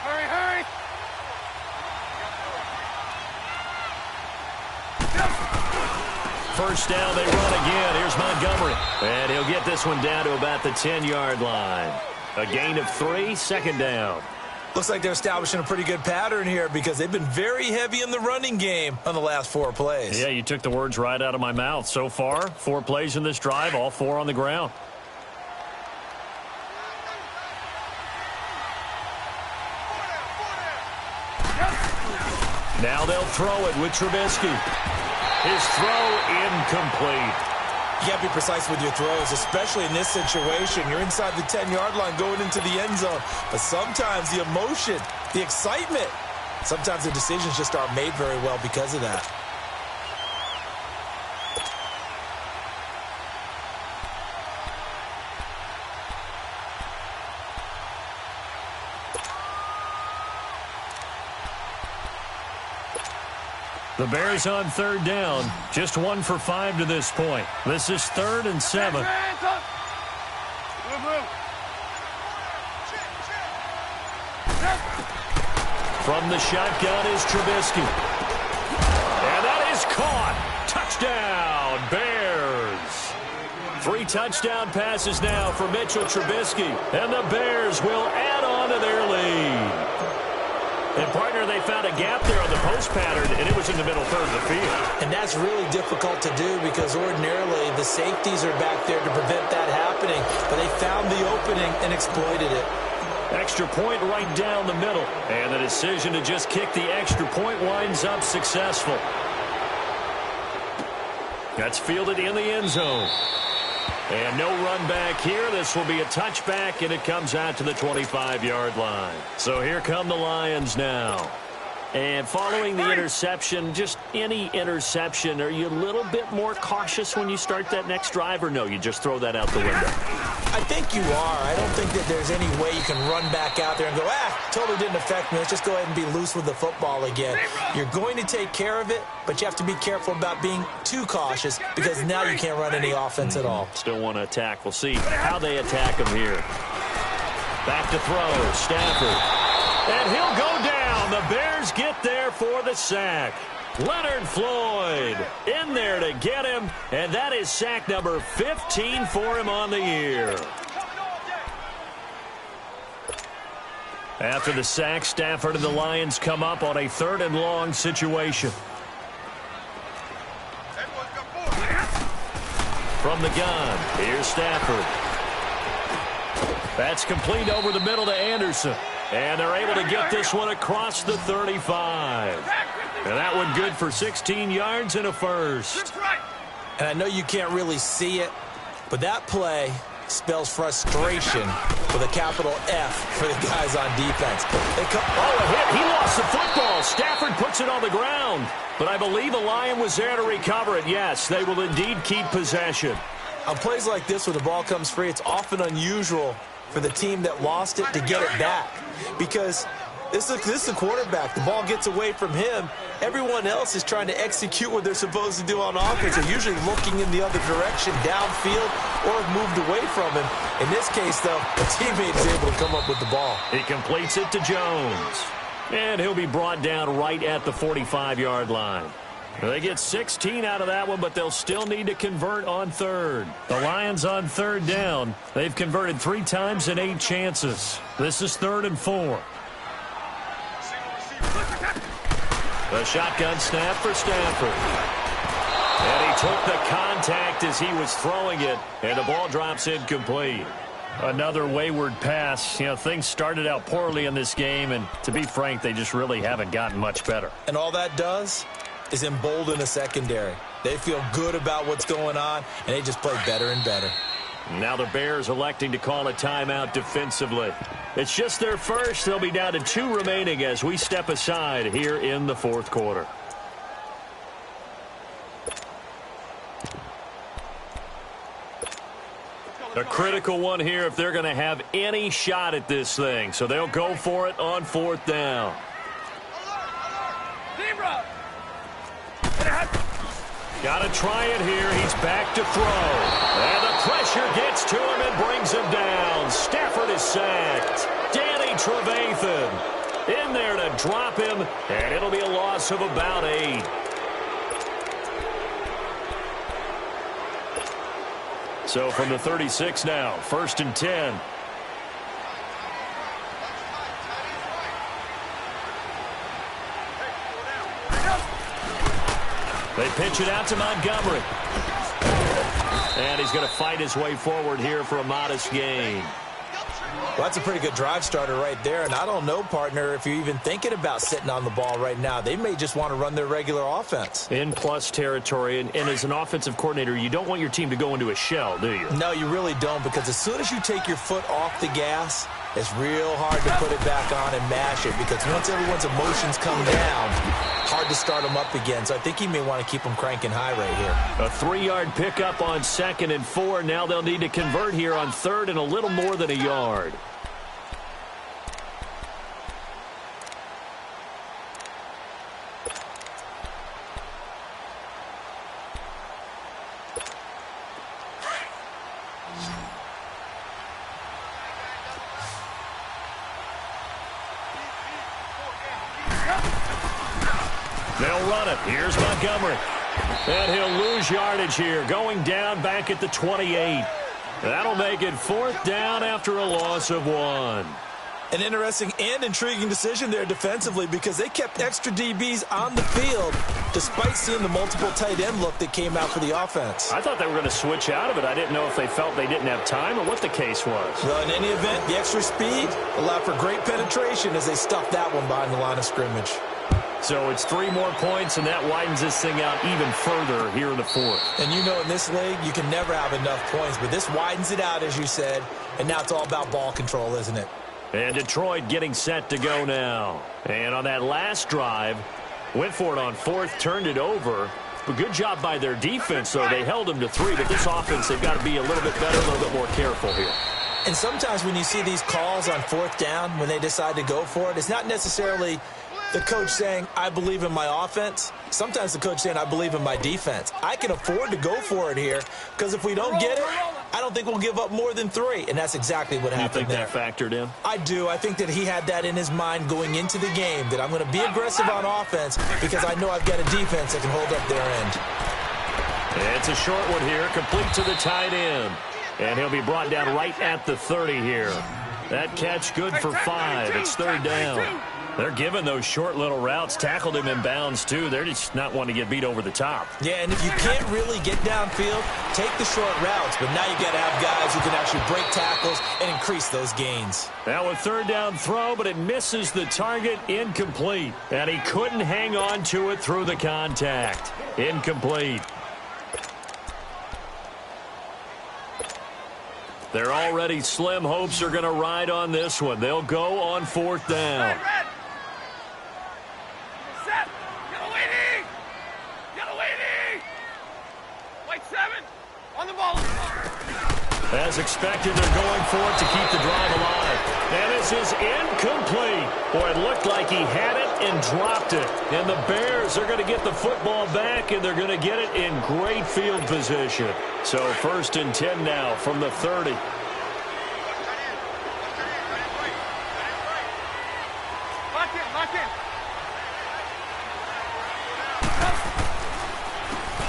Hurry, hurry! First down, they run again. Here's Montgomery. And he'll get this one down to about the 10-yard line. A gain of 3, second down. Looks like they're establishing a pretty good pattern here because they've been very heavy in the running game on the last 4 plays. Yeah, you took the words right out of my mouth. So far, 4 plays in this drive, all 4 on the ground. Now they'll throw it with Trubisky. His throw incomplete. You got to be precise with your throws, especially in this situation. You're inside the 10-yard line going into the end zone. But sometimes the emotion, the excitement, sometimes the decisions just aren't made very well because of that. The Bears on third down. Just 1 for 5 to this point. This is 3rd and 7. Hands up! Blue. From the shotgun is Trubisky. And that is caught. Touchdown, Bears. 3 touchdown passes now for Mitchell Trubisky. And the Bears will add on to their lead. And, partner, they found a gap there on the post pattern, and it was in the middle third of the field. And that's really difficult to do because ordinarily the safeties are back there to prevent that happening. But they found the opening and exploited it. Extra point right down the middle. And the decision to just kick the extra point winds up successful. That's fielded in the end zone. And no run back here. This will be a touchback, and it comes out to the 25-yard line. So here come the Lions now. And following the interception, just any interception, are you a little bit more cautious when you start that next drive, or no, you just throw that out the window? I think you are. I don't think that there's any way you can run back out there and go, totally didn't affect me. Let's just go ahead and be loose with the football again. You're going to take care of it, but you have to be careful about being too cautious because now you can't run any offense at all. Still want to attack. We'll see how they attack him here. Back to throw. Stafford. And he'll go down. And the Bears get there for the sack. Leonard Floyd in there to get him, and that is sack number 15 for him on the year. After the sack, Stafford and the Lions come up on a 3rd and long situation. From the gun, here's Stafford. That's complete over the middle to Anderson. And they're able to get this one across the 35. And that one good for 16 yards and a first. And I know you can't really see it, but that play spells frustration with a capital F for the guys on defense. A hit. He lost the football. Stafford puts it on the ground. But I believe a Lion was there to recover it. Yes, they will indeed keep possession. On plays like this where the ball comes free, it's often unusual for the team that lost it to get it back. Because this is the quarterback. The ball gets away from him. Everyone else is trying to execute what they're supposed to do on offense. They're usually looking in the other direction, downfield, or have moved away from him. In this case, though, the teammate is able to come up with the ball. He completes it to Jones. And he'll be brought down right at the 45-yard line. They get 16 out of that one, but they'll still need to convert on 3rd. The Lions on 3rd down. They've converted 3 times in 8 chances. This is 3rd and 4. The shotgun snap for Stafford. And he took the contact as he was throwing it, and the ball drops incomplete. Another wayward pass. You know, things started out poorly in this game, and to be frank, they just really haven't gotten much better. And all that does is embolden the secondary. They feel good about what's going on, and they just play better and better. Now the Bears electing to call a timeout defensively. It's just their first. They'll be down to 2 remaining as we step aside here in the 4th quarter. A critical one here if they're going to have any shot at this thing. So they'll go for it on 4th down. Got to try it here. He's back to throw. And the pressure gets to him and brings him down. Stafford is sacked. Danny Trevathan in there to drop him. And it'll be a loss of about 8. So from the 36 now, 1st and 10. They pitch it out to Montgomery. And he's going to fight his way forward here for a modest gain. Well, that's a pretty good drive starter right there. And I don't know, partner, if you're even thinking about sitting on the ball right now. They may just want to run their regular offense. In plus territory. And as an offensive coordinator, you don't want your team to go into a shell, do you? No, you really don't. Because as soon as you take your foot off the gas, it's real hard to put it back on and mash it. Because once everyone's emotions come down, hard to start them up again. So I think he may want to keep them cranking high right here. A 3-yard pickup on 2nd and 4. Now they'll need to convert here on 3rd and a little more than a yard. They'll run it. Here's Montgomery. And he'll lose yardage here, going down back at the 28. That'll make it 4th down after a loss of 1. An interesting and intriguing decision there defensively because they kept extra DBs on the field despite seeing the multiple tight end look that came out for the offense. I thought they were going to switch out of it. I didn't know if they felt they didn't have time or what the case was. Well, in any event, the extra speed allowed for great penetration as they stuffed that one behind the line of scrimmage. So it's 3 more points, and that widens this thing out even further here in the 4th. And you know in this league, you can never have enough points, but this widens it out, as you said, and now it's all about ball control, isn't it? And Detroit getting set to go now. And on that last drive, went for it on 4th, turned it over. But good job by their defense, though. They held them to 3, but this offense, they've got to be a little bit better, a little bit more careful here. And sometimes when you see these calls on 4th down, when they decide to go for it, it's not necessarily the coach saying, I believe in my offense. Sometimes the coach saying, I believe in my defense. I can afford to go for it here because if we don't get it, I don't think we'll give up more than 3, and that's exactly what happened there. You think that factored in? I do. I think that he had that in his mind going into the game, that I'm going to be aggressive on offense because I know I've got a defense that can hold up their end. It's a short one here, complete to the tight end. And he'll be brought down right at the 30 here. That catch good for 5. It's third down. They're giving those short little routes. Tackled him in bounds, too. They're just not wanting to get beat over the top. Yeah, and if you can't really get downfield, take the short routes. But now you got to have guys who can actually break tackles and increase those gains. Now a third down throw, but it misses the target. Incomplete. And he couldn't hang on to it through the contact. Incomplete. Their already slim hopes are going to ride on this one. They'll go on fourth down. As expected, they're going for it to keep the drive alive. And this is incomplete. Boy, it looked like he had it and dropped it. And the Bears are going to get the football back, and they're going to get it in great field position. So 1st and 10 now from the 30.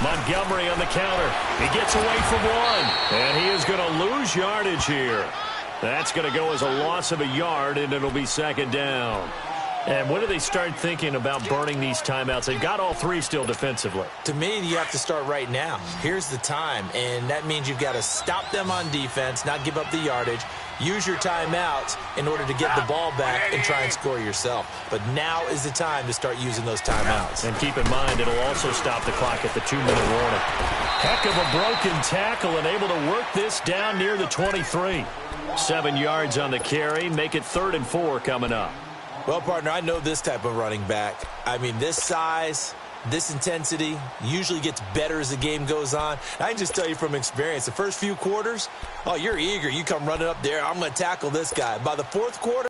Montgomery on the counter. He gets away from one. And he is going to lose yardage here. That's going to go as a loss of a yard, and it'll be second down. And when do they start thinking about burning these timeouts? They've got all 3 still defensively. To me, you have to start right now. Here's the time, and that means you've got to stop them on defense, not give up the yardage, use your timeouts in order to get the ball back and try and score yourself. But now is the time to start using those timeouts. And keep in mind, it'll also stop the clock at the 2-minute warning. Heck of a broken tackle and able to work this down near the 23. 7 yards on the carry. Make it 3rd and 4 coming up. Well, partner, I know this type of running back. I mean, this size, this intensity usually gets better as the game goes on. I can just tell you from experience, the first few quarters, oh, you're eager. You come running up there, I'm going to tackle this guy. By the 4th quarter,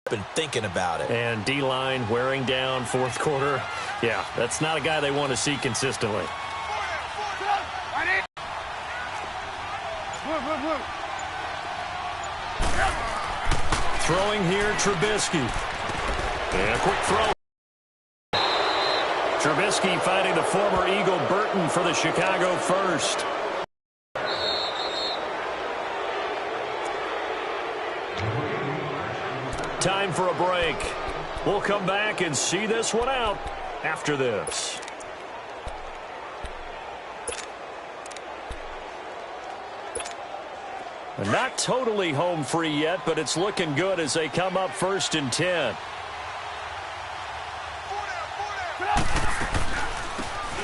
I've been thinking about it. And D-line wearing down 4th quarter. Yeah, that's not a guy they want to see consistently. Throwing here, Trubisky. And a quick throw. Trubisky finding the former Eagle Burton for the Chicago first. Time for a break. We'll come back and see this one out after this. Not totally home free yet, but it's looking good as they come up 1st and 10.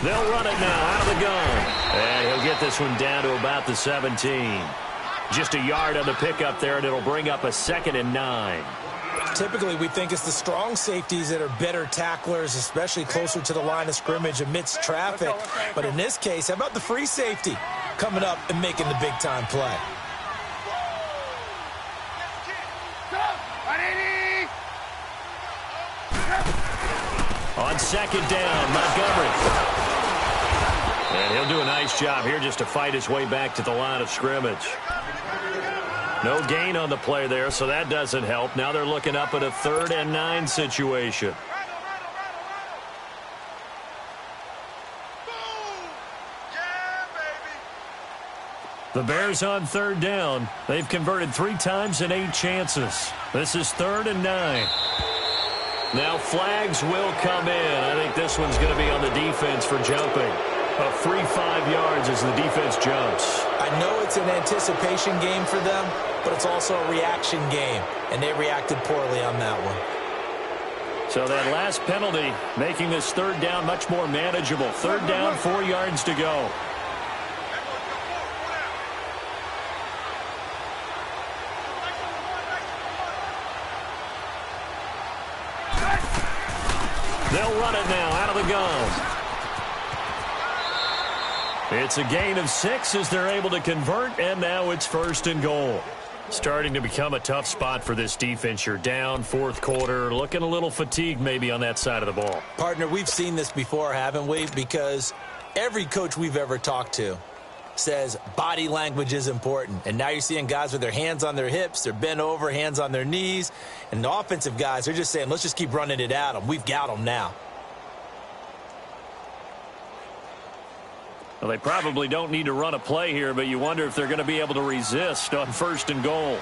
They'll run it now out of the gun. And he'll get this one down to about the 17. Just a yard on the pickup there, and it'll bring up a 2nd and 9. Typically, we think it's the strong safeties that are better tacklers, especially closer to the line of scrimmage amidst traffic. But in this case, how about the free safety coming up and making the big-time play? On 2nd down, Montgomery. And he'll do a nice job here just to fight his way back to the line of scrimmage. No gain on the play there, so that doesn't help. Now they're looking up at a 3rd and 9 situation. The Bears on 3rd down. They've converted 3 times in 8 chances. This is 3rd and 9. Now flags will come in. I think this one's going to be on the defense for jumping. A free 5 yards as the defense jumps. I know it's an anticipation game for them, but it's also a reaction game, and they reacted poorly on that one. So that last penalty making this 3rd down much more manageable. 3rd down, 4 yards to go. They'll run it now out of the gun. It's a gain of 6 as they're able to convert, and now it's 1st and goal. Starting to become a tough spot for this defense. You're down 4th quarter, looking a little fatigued maybe on that side of the ball. Partner, we've seen this before, haven't we? Because every coach we've ever talked to says body language is important. And now you're seeing guys with their hands on their hips, they're bent over, hands on their knees. And the offensive guys, they're just saying, let's just keep running it at them. We've got them now. Well, they probably don't need to run a play here, but you wonder if they're going to be able to resist on 1st and goal.